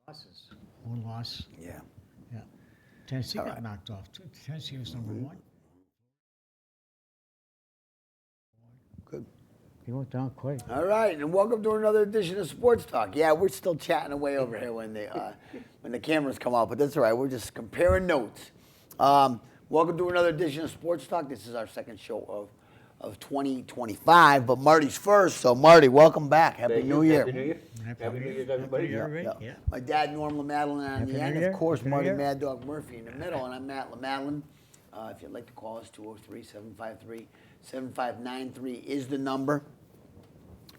losses. One loss. Yeah. Yeah. Tennessee All got right. knocked off too. Tennessee was number one. Good. He went down quick. All right, and welcome to another edition of Sports Talk. Yeah, we're still chatting away over here when the cameras come out, but that's all right. We're just comparing notes. Welcome to another edition of Sports Talk. This is our second show of 2025, but Marty's first. So, Marty, welcome back. Happy New Year. Happy New Year. Happy New Year to everybody. Happy New Year, everybody. Yeah. My dad, Norm LaMadeline, on Happy the New end. Year. Of course, Happy New Marty Year. Mad Dog Murphy in the middle, and I'm Matt LaMadeline. If you'd like to call us, 203-753-7593 is the number.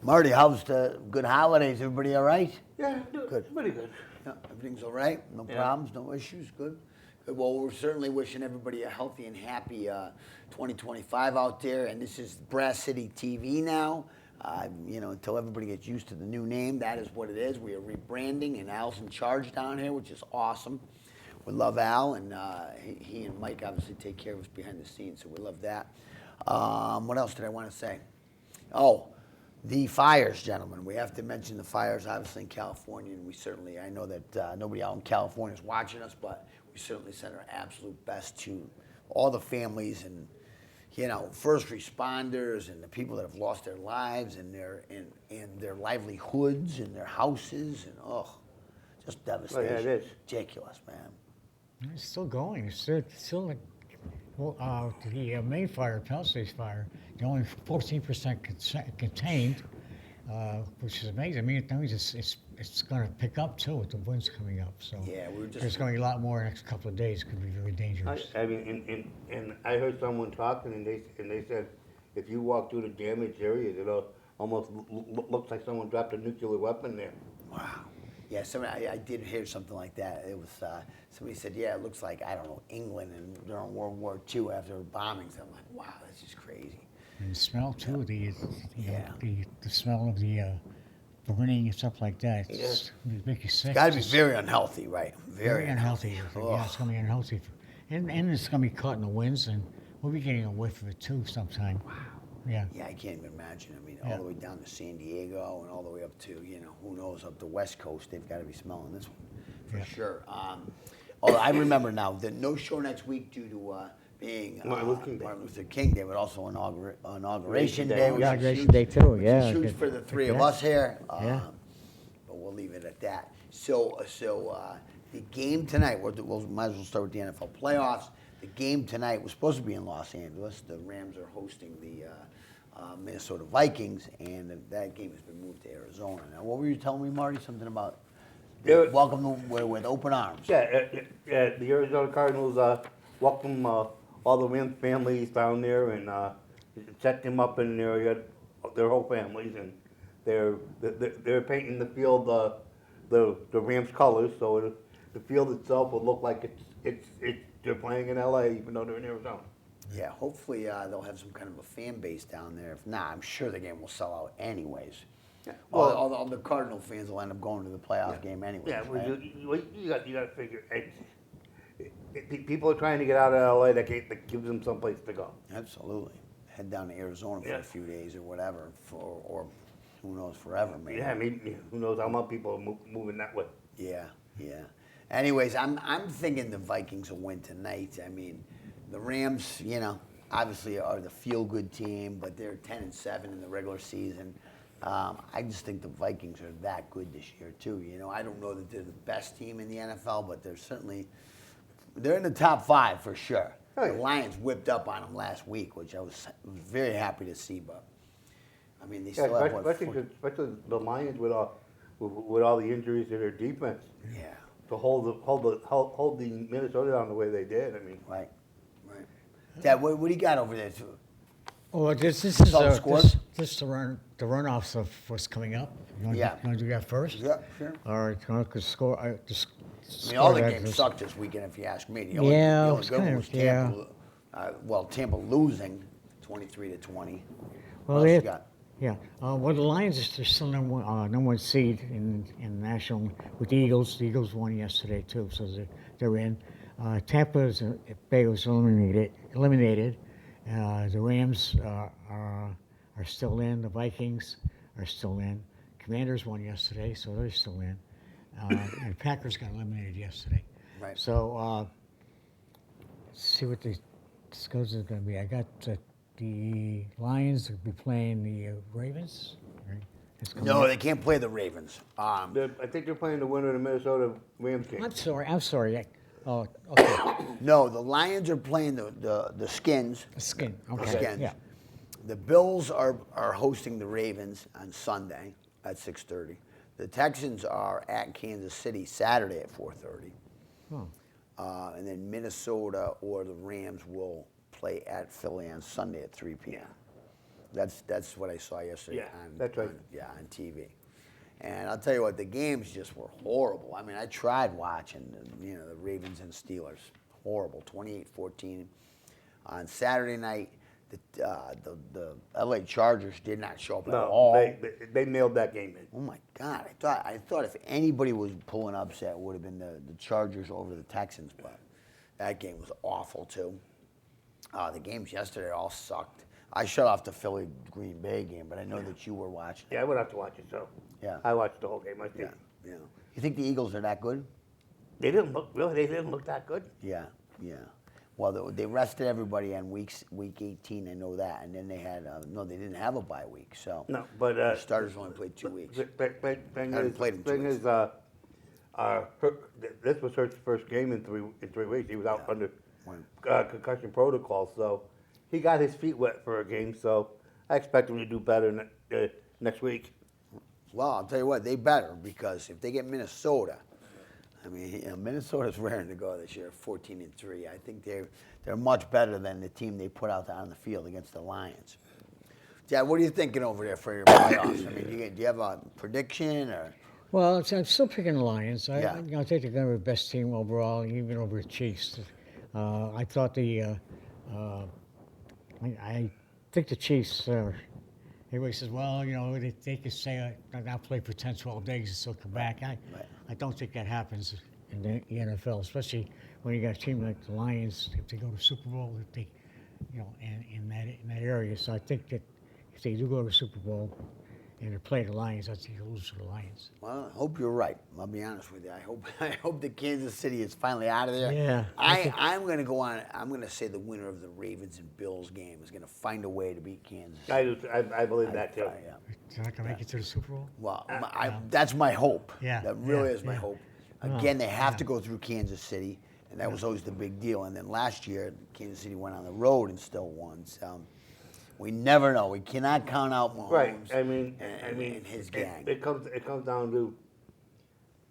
Marty, how's the good holidays? Everybody all right? Yeah, Good. pretty good. Yeah, everything's all right? No Yeah. problems, no issues? Good. Good. Well, we're certainly wishing everybody a healthy and happy 2025 out there. And this is Brass City TV now. Until everybody gets used to the new name, that is what it is. We are rebranding, and Al's in charge down here, which is awesome. We love Al, and he and Mike obviously take care of us behind the scenes, so we love that. What else did I want to say? Oh, the fires, gentlemen. We have to mention the fires, obviously, in California, and I know that nobody out in California is watching us, but we certainly send our absolute best to all the families and, first responders and the people that have lost their lives and their livelihoods and their houses, and, just devastation. it is. Ridiculous, man. It's still going. It's still like, well, the main fire, Palisades fire, they're only 14% contained, which is amazing. I mean, that means it's going to pick up too with the winds coming up. So Yeah, there's going to be a lot more in the next couple of days. Could be very dangerous. I mean, and I heard someone talking, and they said if you walk through the damaged areas, it almost looks like someone dropped a nuclear weapon there. Wow. Yeah, I did hear something like that. It was somebody said, yeah, it looks like, I don't know, England and during World War II after bombings. I'm like, wow, that's just crazy. And the smell too, the smell of the burning and stuff like that. It's make you sick. It's got to be very unhealthy, right? Very unhealthy. Yeah, it's going to be unhealthy. And it's going to be caught in the winds, and we'll be getting a whiff of it too sometime. Wow. Yeah. Yeah, I can't even imagine. I mean, all the way down to San Diego and all the way up to, who knows, up the West Coast, they've got to be smelling this one for sure. Although I remember now that no show next week due to being Martin Luther King Day, but also Inauguration Day. Which Inauguration Day too, which yeah. is huge for the three of us here. Yeah. But we'll leave it at that. So the game tonight, we'll might as well start with the NFL playoffs. The game tonight was supposed to be in Los Angeles. The Rams are hosting the Minnesota Vikings, and that game has been moved to Arizona. Now, what were you telling me, Marty? Something about welcome with open arms. Yeah, the Arizona Cardinals welcome all the Rams families down there and set them up in their area, their whole families, and they're painting the field the Rams colors, so the field itself will look like they're playing in LA, even though they're in Arizona. Yeah, hopefully they'll have some kind of a fan base down there. If not, I'm sure the game will sell out anyways. Yeah. Well, all the Cardinal fans will end up going to the playoff game anyway. Yeah, right? you got to figure. People are trying to get out of LA. That gives them someplace to go. Absolutely. Head down to Arizona for a few days or whatever, or who knows, forever maybe. Yeah, maybe who knows how much people are moving that way. Yeah. Anyways, I'm thinking the Vikings will win tonight. I mean, the Rams, obviously are the feel-good team, but they're 10-7 in the regular season. I just think the Vikings are that good this year too. I don't know that they're the best team in the NFL, but they're in the top 5 for sure. Oh, yeah. The Lions whipped up on them last week, which I was very happy to see. But I mean, they still have especially the Lions with all the injuries to their defense. Yeah. To hold the Minnesota down the way they did. I mean, right. Dad, what do you got over there? Well, this is scores? this the runoffs of what's coming up. You want to do that first? Yeah, sure. All right, because score. I mean, all the games sucked this weekend, if you ask me. The only good one was Tampa. Tampa losing 23-20. Well, what else you got? Yeah. Well, the Lions are still number one seed in the National with the Eagles. The Eagles won yesterday too, so they're in. Tampa Bay was eliminated. The Rams are still in. The Vikings are still in. Commanders won yesterday, so they're still in. the Packers got eliminated yesterday. Right. So let's see what the scores is going to be. I got the Lions will be playing the Ravens. Right? That's coming No, up. they can't play the Ravens. I think they're playing the winner of the Minnesota Rams game. I'm sorry. I'm sorry. Oh, okay. No, the Lions are playing the Skins. The skin. The Okay. Skins. Yeah. The Bills are hosting the Ravens on Sunday at 6:30. The Texans are at Kansas City Saturday at 4:30. Oh. And then Minnesota or the Rams will play at Philly on Sunday at 3 p.m. That's what I saw yesterday. Yeah, that's right. On TV. And I'll tell you what, the games just were horrible. I mean, I tried watching the Ravens and Steelers. Horrible, 28-14. On Saturday night, the LA Chargers did not show up at all. They nailed that game in. Oh my God! I thought if anybody was pulling upset, it would have been the Chargers over the Texans, but that game was awful too. The games yesterday all sucked. I shut off the Philly Green Bay game, but I know that you were watching. Yeah, I went out to watch it, so Yeah. I watched the whole game. I think. Yeah. You think the Eagles are that good? They didn't look that good. Yeah. Well, they rested everybody on week 18. I know that, and then they had they didn't have a bye week, so No, but the starters only played 2 weeks. Thing Haven't played in 2 thing weeks. is, this was Hurt's first game in 3 weeks. He was out under concussion protocol, so he got his feet wet for a game. So I expect him to do better next week. Well, I'll tell you what, they better, because if they get Minnesota, I mean, Minnesota's raring to go this year, 14-3. I think they're much better than the team they put out there on the field against the Lions. Dad, what are you thinking over there for your playoffs? I mean, do you have a prediction or? Well, I'm still picking the Lions. I Yeah. think they're going to be the best team overall, even over the Chiefs. I thought I think the Chiefs. Everybody says, well, they could say I'll play for 10, 12 days and still come back. I don't think that happens in the NFL, especially when you got a team like the Lions. If they go to Super Bowl, if they, in that area. So I think that if they do go to the Super Bowl and they play the Lions, I think they'll lose to the Lions. Well, I hope you're right. I'll be honest with you. I hope that Kansas City is finally out of there. Yeah. I'm going to go on. I'm going to say the winner of the Ravens and Bills game is going to find a way to beat Kansas. I believe that too. Yeah. They're not going to make it to the Super Bowl? Well, that's my hope. Yeah, That really yeah, is my yeah. hope. Again, they have to go through Kansas City, and that was always the big deal. And then last year, Kansas City went on the road and still won. So we never know. We cannot count out Mahomes. Right. I mean, and his gang. It comes down to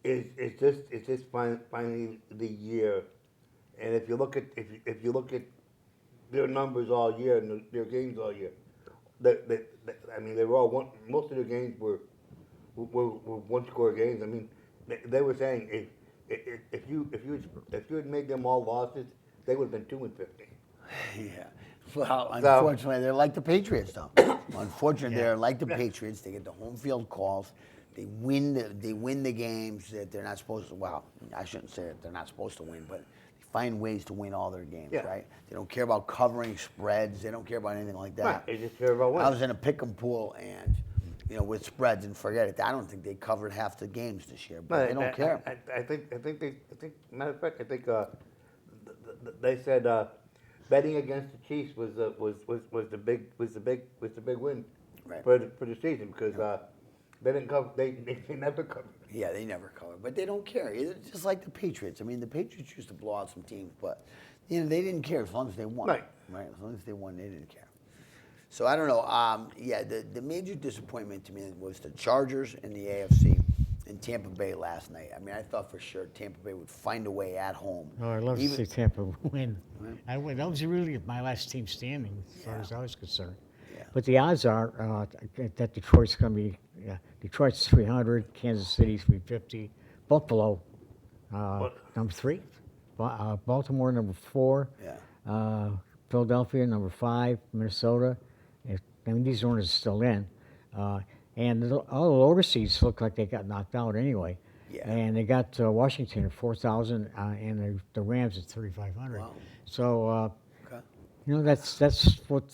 is this finally the year? And if you look at their numbers all year and their games all year, they were all one. Most of their games were one-score games. I mean, they were saying if you had made them all losses, they would have been 2-50. Yeah. Well, unfortunately, they're like the Patriots, though. Unfortunately, they're like the Patriots. They get the home field calls. They win the games that they're not supposed to. Well, I shouldn't say that they're not supposed to win, but they find ways to win all their games, right? They don't care about covering spreads. They don't care about anything like that. Right. They just care about winning. I was in a pick 'em pool, and with spreads, and forget it. I don't think they covered half the games this year, but they don't care. I think. Matter of fact, I think they said betting against the Chiefs was the big win for the season, because they didn't cover. They never covered. Yeah, they never cover, but they don't care. It's just like the Patriots. I mean, the Patriots used to blow out some teams, but they didn't care as long as they won. Right. As long as they won, they didn't care. So I don't know. The major disappointment to me was the Chargers in the AFC in Tampa Bay last night. I mean, I thought for sure Tampa Bay would find a way at home. Oh, I'd love to see Tampa win. That was really my last team standing, as far as I was concerned. Yeah. But the odds are that Detroit's going to be Detroit's 300, Kansas City's 350, Buffalo number 3, Baltimore number 4, Philadelphia number 5, Minnesota. These owners are still in. And all the overseas look like they got knocked out anyway. Yeah. And they got Washington at 4,000 and the Rams at 3,500. Wow. So, that's what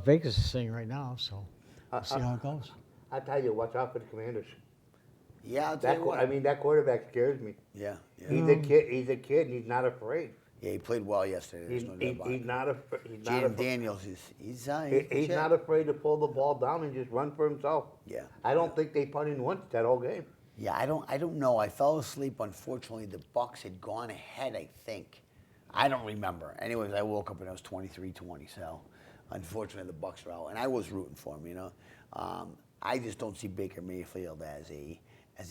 Vegas is saying right now. So we'll see how it goes. I tell you, watch out for the Commanders. Yeah, I'll tell you what. I mean, that quarterback scares me. Yeah, yeah. He's a kid. He's a kid, and he's not afraid. Yeah, he played well yesterday. There's no doubt about He's it. not afraid. He's not Jaden afraid. Daniels, he's He's not afraid to pull the ball down and just run for himself. Yeah. I don't think they punted once that whole game. Yeah, I don't know. I fell asleep. Unfortunately, the Bucks had gone ahead, I think. I don't remember. Anyways, I woke up and it was 23-20. So, unfortunately, the Bucks are out, and I was rooting for him. I just don't see Baker Mayfield as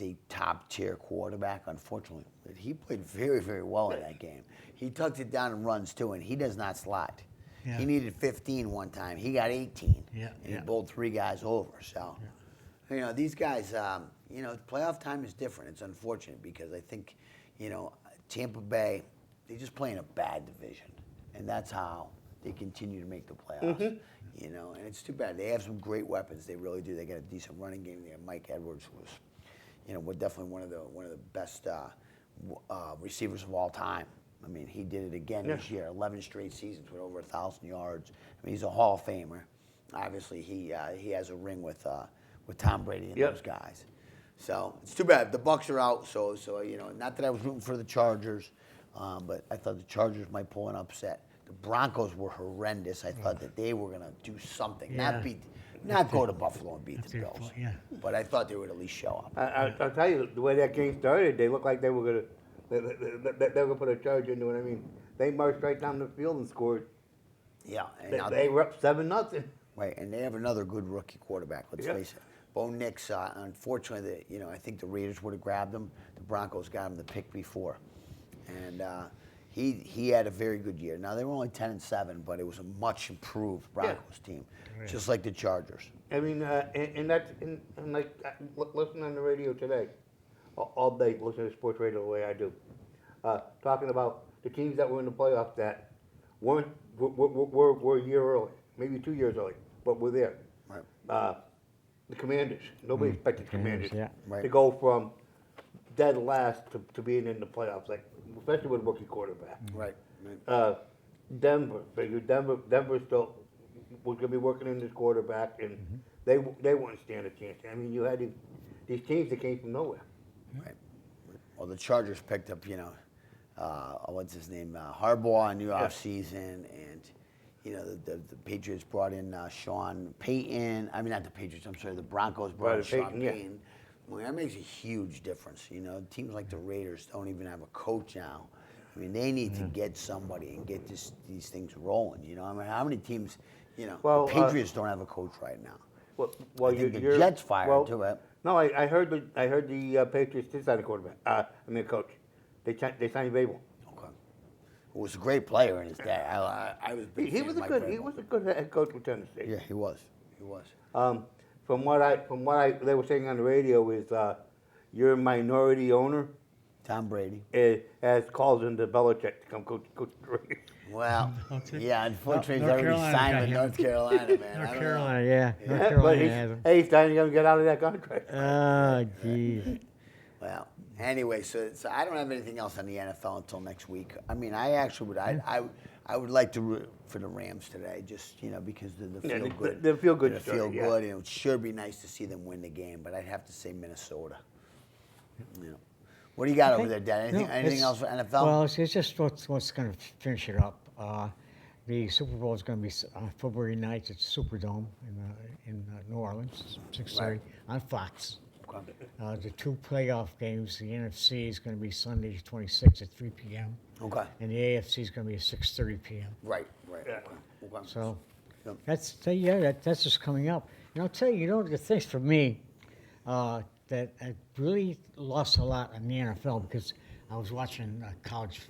a top tier quarterback. Unfortunately, but he played very, very well in that game. He tucked it down and runs too, and he does not slide. Yeah. He needed 15 one time. He got 18. Yeah, And he yeah. bowled 3 guys over. So. These guys, playoff time is different. It's unfortunate because I think, Tampa Bay, they just play in a bad division. And that's how they continue to make the playoffs. And it's too bad. They have some great weapons. They really do. They got a decent running game. They have Mike Edwards, who was, definitely one of the best receivers of all time. I mean, he did it again this year, 11 straight seasons with over 1,000 yards. I mean, he's a Hall of Famer. Obviously, he has a ring with Tom Brady and those guys. So it's too bad. The Bucks are out. So not that I was rooting for the Chargers, but I thought the Chargers might pull an upset. The Broncos were horrendous. I thought that they were going to do something, not go to Buffalo and beat the Bills. Yeah. But I thought they would at least show up. I'll tell you, the way that game started, they looked like they were going to they were gonna put a charge into it. I mean, they marched right down the field and scored. Yeah. And They were up 7-0. Right, and they have another good rookie quarterback. Let's face it. Bo Nix, unfortunately, I think the Raiders would have grabbed him. The Broncos got him the pick before, and he had a very good year. Now they were only 10-7, but it was a much improved Broncos team, just like the Chargers. I mean, and like listen on the radio today, all day, listen to sports radio the way I do, talking about the teams that were in the playoffs that were a year early, maybe 2 years early, but were there. Right. The Commanders. Nobody expected the Commanders Commanders, to go from dead last to being in the playoffs, like especially with a rookie quarterback. Right. Denver figured Denver still was going to be working in this quarterback, and they wouldn't stand a chance. I mean, you had these teams that came from nowhere. Right. Well, the Chargers picked up, what's his name, Harbaugh in the offseason, and the Patriots brought in Sean Payton. I mean, not the Patriots. I'm sorry, the Broncos brought in Sean Payton. Well, that makes a huge difference. Teams like the Raiders don't even have a coach now. I mean, they need to get somebody and get these things rolling. I mean, how many teams? The Patriots don't have a coach right now. Well, I think the Jets fired too. Right? No, I heard the Patriots did sign a quarterback. I mean, a coach. They signed Babel. Okay. Who was a great player in his day. I was a big He fan was of a Mike good Vrabel. head coach with Tennessee. Yeah, he was. He was. From what they were saying on the radio is your minority owner Tom Brady. has calls into Belichick to come coach the Raiders. Well, yeah, unfortunately, North he's already Carolina signed got with him. North Carolina, man. I North don't Carolina, know. yeah. North But Carolina has him. he's trying to get out of that contract. Oh, jeez. Well, anyway, so I don't have anything else on the NFL until next week. I mean, I actually would. I would like to root for the Rams today, just because the feel good. The feel good The story, feel yeah. good, and it would sure be nice to see them win the game. But I'd have to say Minnesota. What do you got over there, Dad? Anything else for NFL? Well, it's just what's going to finish it up. The Super Bowl is going to be on February night at Superdome in New Orleans, 6:30 on Fox. Okay. The 2 playoff games, the NFC is going to be Sunday 26 at 3 p.m. Okay. And the AFC is going to be at 6:30 p.m. Right. Yeah. Okay. So Yep. that's just coming up. And I'll tell you, the things for me that I really lost a lot in the NFL because I was watching college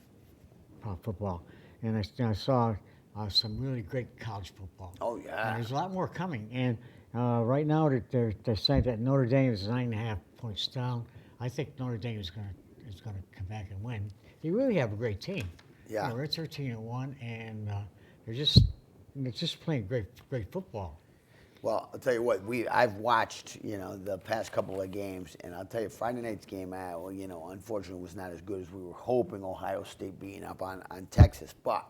football, and I saw some really great college football. Oh, yeah. And there's a lot more coming. And right now they're saying that Notre Dame is 9.5 points down. I think Notre Dame is going to come back and win. They really have a great team. Yeah. They're 13-1, and they're just playing great football. Well, I'll tell you what, I've watched, the past couple of games, and I'll tell you, Friday night's game, unfortunately was not as good as we were hoping. Ohio State beating up on Texas, but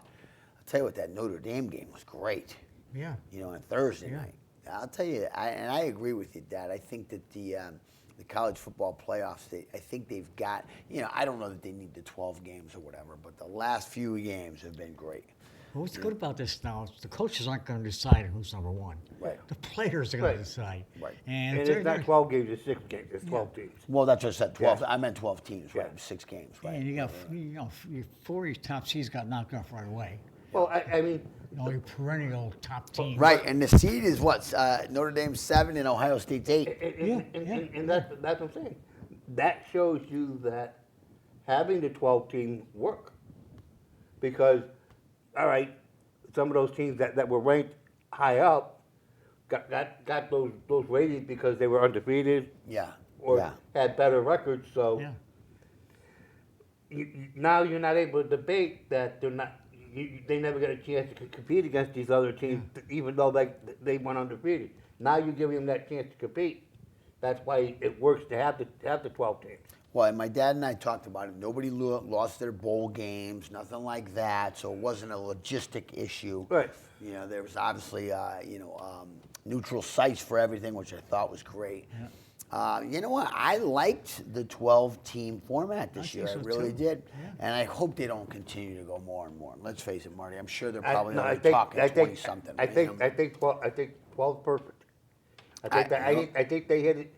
I'll tell you what, that Notre Dame game was great. Yeah. On Thursday night. I'll tell you, and I agree with you, Dad. I think that the college football playoffs, I think they've got, I don't know that they need the 12 games or whatever, but the last few games have been great. Well, what's good about this now is the coaches aren't going to decide who's number one. Right. The players are going Right. to decide. Right. And they're it's not gonna- 12 games, it's 6 games, it's 12 teams. Well, that's what I said. 12. Yeah. I meant 12 teams, right? Yeah. 6 games, right? And you got, four of your top seeds got knocked off right away. Well, I mean, Your perennial top teams. Right, and the seed is what? Notre Dame 7 and Ohio State's 8. and that's what I'm saying. That shows you that having the 12 teams work. Because, all right, some of those teams that were ranked high up got those ratings because they were undefeated Yeah. or yeah. had better records. So Yeah. now you're not able to debate that they're not. They never got a chance to compete against these other teams, even though they went undefeated. Now you're giving them that chance to compete. That's why it works to have the 12 teams. Well, and my dad and I talked about it. Nobody lost their bowl games, nothing like that. So it wasn't a logistic issue. Right. There was obviously, neutral sites for everything, which I thought was great. You know what? I liked the 12-team format this year. I think so, really too. did. Yeah. And I hope they don't continue to go more and more. Let's face it, Marty. I'm sure they're I probably no, I only think- talking I think- 20-something. I think 12 is perfect. I think they hit it.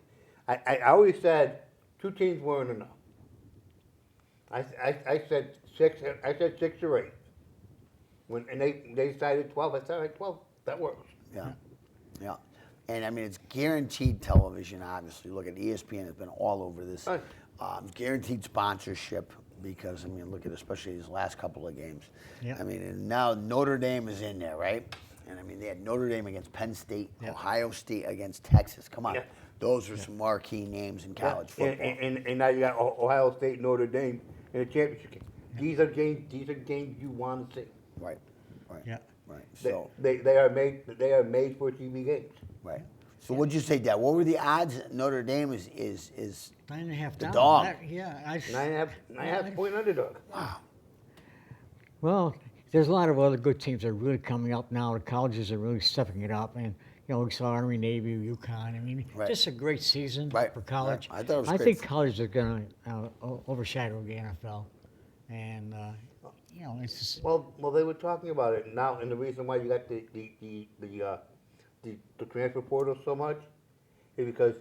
I always said 2 teams weren't enough. I said 6. I said 6 or 8. And they decided 12. I said, all right, 12. That works. Yeah, yeah. And I mean, it's guaranteed television, obviously. Look at ESPN has been all over this. Right. Guaranteed sponsorship because, I mean, look at especially these last couple of games. Yeah. I mean, and now Notre Dame is in there, right? And I mean, they had Notre Dame against Penn State, Yeah. Ohio State against Texas. Come on. Yeah. Those are some marquee names in college football. And now you got Ohio State, Notre Dame in the championship game. These are games you want to see. Right, right, Yeah. right. They, So, they are made for TV games. right. So what'd you say, Dad? What were the odds? Notre Dame is 9.5 The down. dog. Yeah. 9.5 point underdog. wow. Well, there's a lot of other good teams that are really coming up now. The colleges are really stepping it up, and we saw Army, Navy, UConn. I mean, Right. just a great season Right, for college. right. I thought it was I great think for- college is going to overshadow the NFL, and it's just, Well, they were talking about it now, and the reason why you got the transfer portal so much is because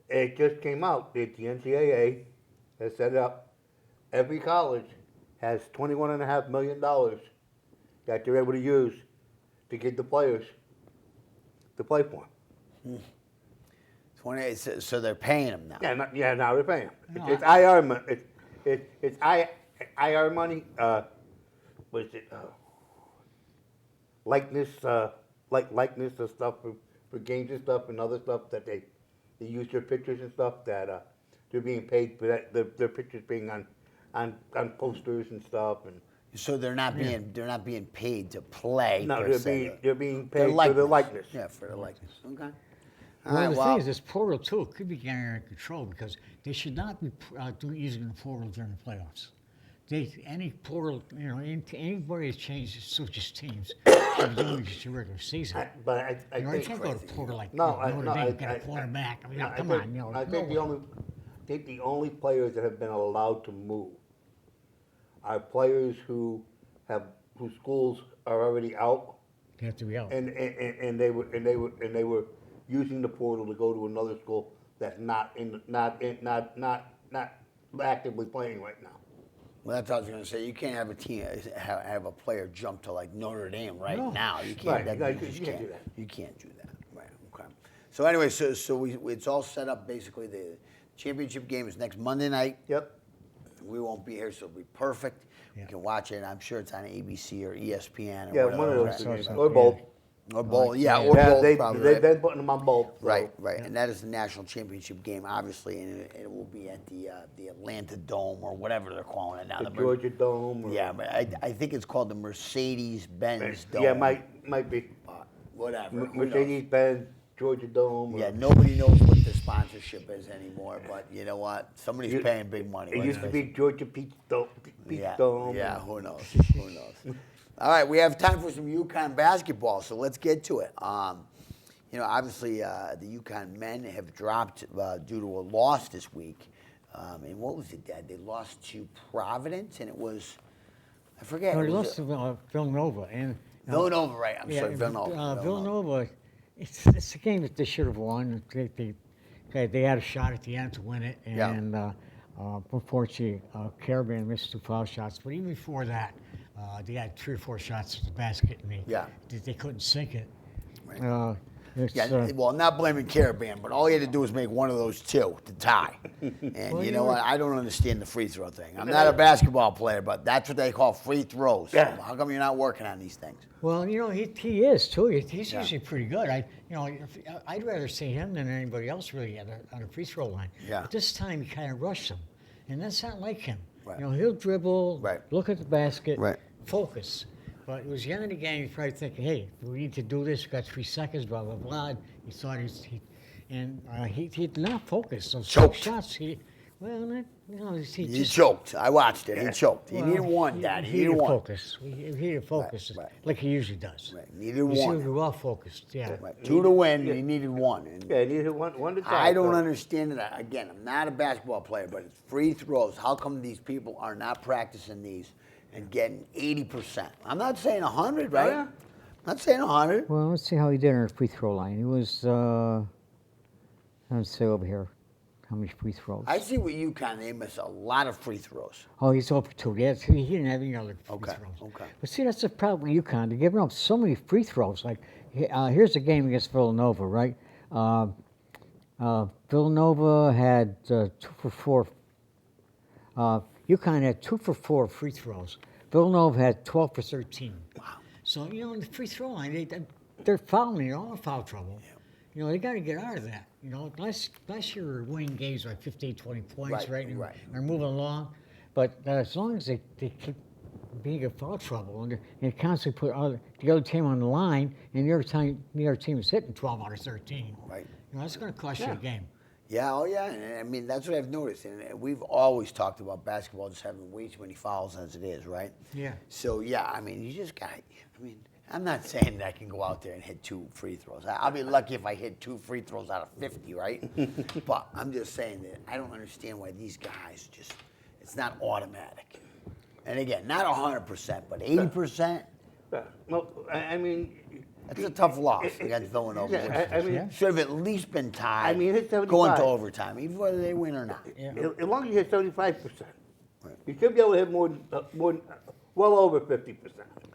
it just came out that the NCAA has set up. Every college has $21.5 million that they're able to use to get the players to play for them. 28. So they're paying them now. Now they're paying them. No, It's IR money. It's IR money. What is it? Likeness, likeness of stuff for games and stuff and other stuff that they use their pictures and stuff that they're being paid for that. Their pictures being on posters and stuff and. So they're not being paid to play. No, per se. they're being Their paid for their likeness. Yeah, for the likeness. Okay. All well, right. the Well, thing is, this portal too could be getting out of control because they should not be using the portal during the playoffs. Any portal, anybody that switches teams should be doing just a regular season. But I You think can't go to portal like No, Notre Dame, get a quarterback. I mean, come on, I think the only players that have been allowed to move are players whose schools are already out, They have to be out. and they were using the portal to go to another school that's not actively playing right now. well, that's what I was going to say. You can't have a team have a player jump to like Notre Dame right No. now. You can't. Right, that, you just can't do that. You can't do that. Right. Okay. So anyway, so it's all set up. Basically, the championship game is next Monday night. Yep. We won't be here, so it'll be perfect. Yeah. You can watch it. I'm sure it's on ABC or ESPN or Yeah, whatever. one of those right? two. So- Or both. Or bowl. Yeah, Yeah. or Yeah, both they've probably. been putting them on both. so. Right, right, and that is the national championship game, obviously, and it will be at the Atlanta Dome or whatever they're calling it now. The Georgia Dome. Or, Yeah, but I think it's called the Mercedes-Benz Dome. Yeah, might be. Whatever. who knows? Mercedes-Benz, Georgia Dome. or- Yeah, nobody knows what the sponsorship is anymore, but you know what? Somebody's You- paying big money. It let's used to face be it. Georgia Peach Dome. Yeah, Dome. yeah. Who knows? Who knows? All right, we have time for some UConn basketball, so let's get to it. you know, obviously the UConn men have dropped due to a loss this week. And what was it, Dad? They lost to Providence, and it was, I forget. No, it they was lost to Villanova, and Villanova, right? I'm sorry, and, Villanova. Villanova. It's a game that they should have won. They had a shot at the end to win it, Yeah. and unfortunately, Caravan missed 2 foul shots. But even before that, they had 3 or 4 shots at the basket, and they couldn't sink it. Right. It's, Yeah, well, I'm not blaming Caravan, but all he had to do was make one of those 2 to tie. And Well, you you know know- what? I don't understand the free throw thing. I'm not a basketball player, but that's what they call free throws. Yeah. How come you're not working on these things? Well, you know, he is too. He's Yeah. usually pretty good. I'd rather see him than anybody else really on a free throw line. Yeah. But this time he kind of rushed him, and that's not like him. Right. You know, he'll dribble, Right. look at the basket, Right. focus. But it was the end of the game. He's probably thinking, "Hey, we need to do this. We've got 3 seconds." Blah blah blah. He thought he did not focus. Those Choked. shots. He He just choked. I watched it. He choked. He well, needed one, Daddy. He needed one. focus. He needed focus, right. like he usually does. Right. Needed He's one. usually well focused. Yeah. Right. 2 to win, and he needed 1. And Yeah, he needed one to tie. I don't so- understand it. Again, I'm not a basketball player, but it's free throws. How come these people are not practicing these and getting 80%? I'm not saying 100, right? yeah. I'm not saying 100. Well, let's see how he did on the free throw line. He was, let's say over here, how many free throws? I see with UConn, they miss a lot of free throws. Oh, he's over 2. Yeah, he didn't have any other free Okay, throws. okay. But see, that's the problem with UConn. They're giving up so many free throws. Like, here's the game against Villanova, right? Villanova had 2 for 4. UConn had 2 for 4 free throws. Villanova had 12 for 13. Wow. So, you know, in the free throw line, they're fouling. They're all in foul trouble. You know, they got to get out of that. You know, last year we were winning games by 15, 20 points, Right, right? And right. they're moving along. But as long as they keep being in foul trouble and they constantly put the other team on the line, and the other team is hitting 12 out of 13. Right. You know, that's going to cost you a game. Yeah, oh yeah. And I mean, that's what I've noticed. And we've always talked about basketball just having way too many fouls as it is, right? Yeah. So, yeah, I mean, you just got to, I mean, I'm not saying that I can go out there and hit 2 free throws. I'll be lucky if I hit 2 free throws out of 50, right? But I'm just saying that I don't understand why these guys just, it's not automatic. And again, not 100%, but 80%. Yeah. Well, I mean, That's a tough loss against Villanova. yeah, I mean, Yeah. Should have at least been tied. I mean, it's going 75. to overtime, even whether they win or not. Yeah. as long as you hit 75%, Right. you should be able to hit well over 50%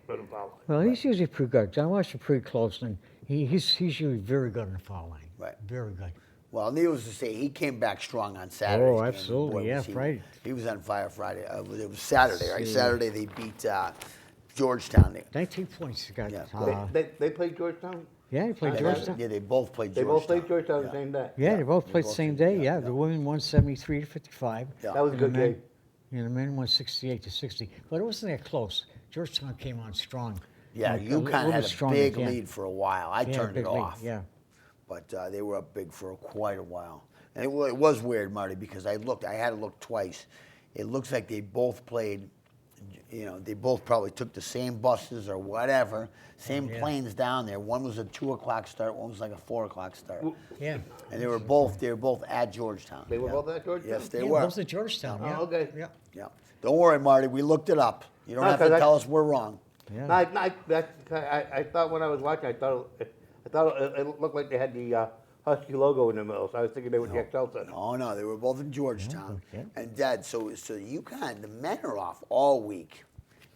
for the foul line. Well, he's usually pretty good. I watched him pretty close, and he's usually very good on the foul line. Right. Very good. Well, needless to say, he came back strong on Saturday. Oh, absolutely. Yeah, Friday. He was on fire Friday. It was Saturday, right? See. Saturday they beat Georgetown. 19 points. He got. Yeah. They played Georgetown? Yeah, he played Yeah, Georgetown. Yeah, they both played They Georgetown. both played Georgetown the same day. Yeah, Yeah, they both they played the both same did, day. yeah, Yeah, yeah. the women won 73 to 55. Yeah. That was a And the good men- game. Yeah, the men won 68 to 60. But it wasn't that close. Georgetown came on strong. Yeah, Like, UConn little had a stronger big at the end. lead for a while. I Yeah, turned it big lead, off. Yeah. But they were up big for quite a while. And it was weird, Marty, because I had to look twice. It looks like they both played, you know, they both probably took the same buses or whatever, same yeah. planes down there. One was a 2 o'clock start, one was like a 4 o'clock start. Yeah. And they were both at Georgetown. They were Yeah. both at Georgetown? Yes, they Yeah, were. both at Georgetown. Oh, Yeah. okay. Yeah. Yeah. Don't worry, Marty. We looked it up. You don't No, have to 'cause I- tell us we're wrong. Yeah. No, I thought when I was watching, I thought it looked like they had the Husky logo in the middle, so I was thinking they were the Excelsior. Oh no, they were both in Georgetown. Okay. And Dad, so UConn, the men are off all week,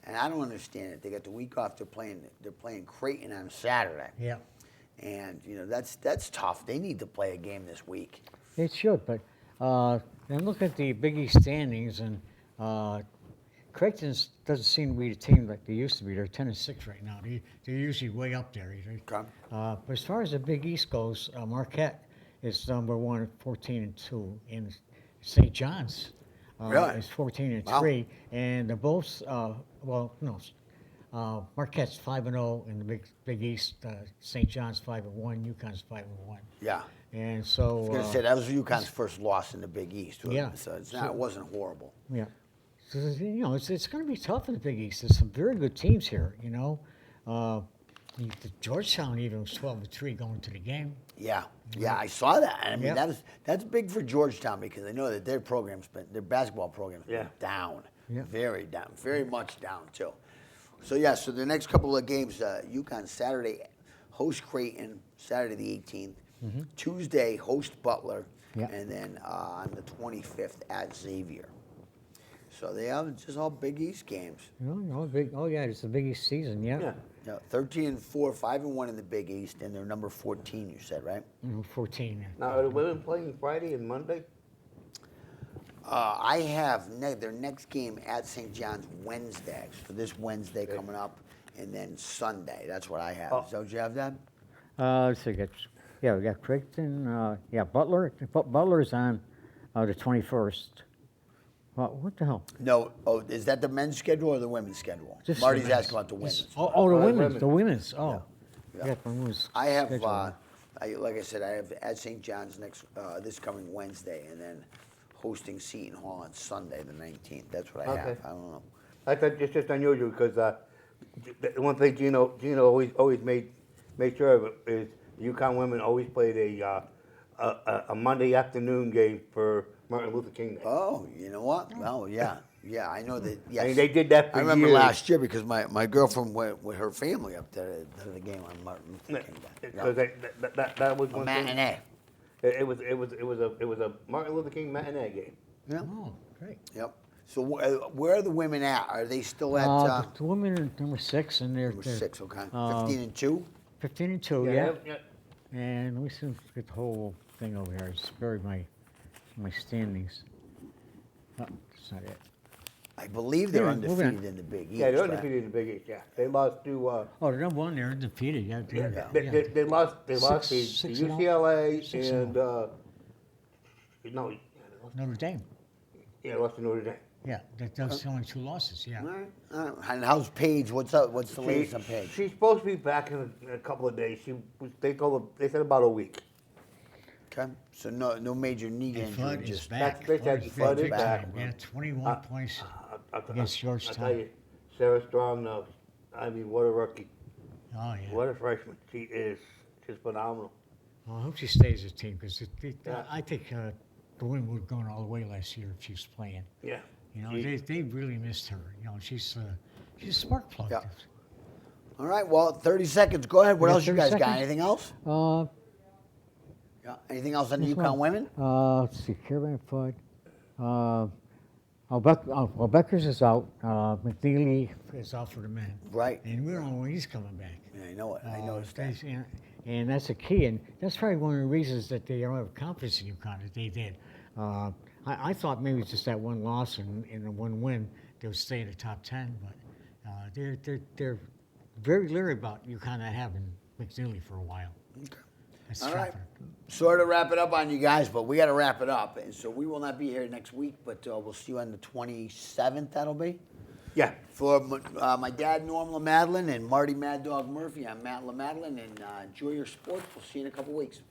and I don't understand it. They got the week off. They're playing Creighton on Saturday, Yeah. and you know that's tough. They need to play a game this week. It should, but then look at the Big East standings, and Creighton doesn't seem to be the team like they used to be. They're 10-6 right now. They're usually way up there. Okay. But as far as the Big East goes, Marquette is number 1 at 14-2, and St. John's Really? is 14-3, and they're both Marquette's 5-0 in the Big East. St. John's 5-1. UConn's 5-1. Yeah. And so I was gonna say that was UConn's first loss in the Big East. Yeah. So it wasn't horrible. yeah. So, you know, it's going to be tough in the Big East. There's some very good teams here. You know, The Georgetown even was 12-3 going to the game. Yeah, I saw that. I mean, Yep. that's big for Georgetown because I know that their basketball program's been down, Yeah. very down, very much down too. So yeah, so the next couple of games, UConn Saturday host Creighton, Saturday the 18th. Tuesday host Butler, Yeah. and then on the 25th at Xavier. So they have just all Big East games. Oh yeah, it's the Big East season. Yeah. Yeah. Yeah, 13-4, 5-1 in the Big East, and they're number 14. You said, right? 14. Now, are the women playing Friday and Monday? I have their next game at St. John's Wednesday. So this Wednesday coming up, and then Sunday. That's what I have. Oh. So do you have that? Let's see. We got Creighton. Butler. Butler's on the 21st. What the hell? No. Oh, is that the men's schedule or the women's schedule? Just the Marty's men's. asking about the women's. The Oh, the women's. women's. The women's. Oh. Yeah. Yeah, the women's I have, schedule. like I said, I have at St. John's this coming Wednesday, and then hosting Seton Hall on Sunday the 19th. That's what I have. Okay. I don't know. I thought it's just unusual because the one thing Gino always made sure of it is UConn women always played a Monday afternoon game for Martin Luther King Day. Oh, you know what? Oh, yeah. Yeah, I know that. Yes. I mean, they did that for I remember years. last year because my girlfriend went with her family up there to the game on Martin Luther King Day. Because that was A one thing. matinee. It was a Martin Luther King matinee game. Yeah. Oh, great. Yep. So where are the women at? Are they still at The women are number 6, and they're number 6? Okay. 15-2. 15-2. Yeah, Yeah. yeah. And let me see, get the whole thing over here. It's buried my standings. Oh, that's not it. I believe they're Yeah, moving on. undefeated in the Big East. Yeah, they're right? undefeated in the Big East. Yeah, they lost to. Oh, they're number 1. They're undefeated. Yeah. They lost to Six and oh. UCLA 6 and and no, Notre Dame. yeah, lost to Notre Dame. Yeah, those are only 2 losses. Yeah. All right. All right. And how's Paige? What's up? What's the latest on Paige? She's supposed to be back in a couple of days. They said about a week. Okay. So no major knee And injury. Flood is Just back. They said Flood is big back. time. Yeah, 21 points against I'll Georgetown. tell you, Sarah Strong, I mean, what a rookie. Oh, yeah. What a freshman. She is just phenomenal. Well, I hope she stays with the team because Yeah. I think the women would have gone all the way last year if she was playing. Yeah. You know, She- they really missed her. You know, she's a spark plug. Yeah. All right. Well, 30 seconds. Go ahead. What We got else you 30 guys got? seconds? Anything else? Yeah. Anything else on the This UConn one. women? Let's see, Caroline Flood. Beckers is out. McNeely is out for the men. Right. And we don't know when he's coming back. Yeah, I know it. I noticed that. And that's a key, and that's probably one of the reasons that they don't have confidence in UConn that they did. I thought maybe it's just that one loss and the one win they would stay in the top 10, but they're very leery about UConn not having McNeely for a while. Okay. That's All right. troubling. Sort of wrap it up on you guys, but we got to wrap it up. And so we will not be here next week, but we'll see you on the 27th, that'll be. Yeah. For my dad, Norm LaMadeline, and Marty Mad Dog Murphy, I'm Matt LaMadeline, and enjoy your sports. We'll see you in a couple weeks.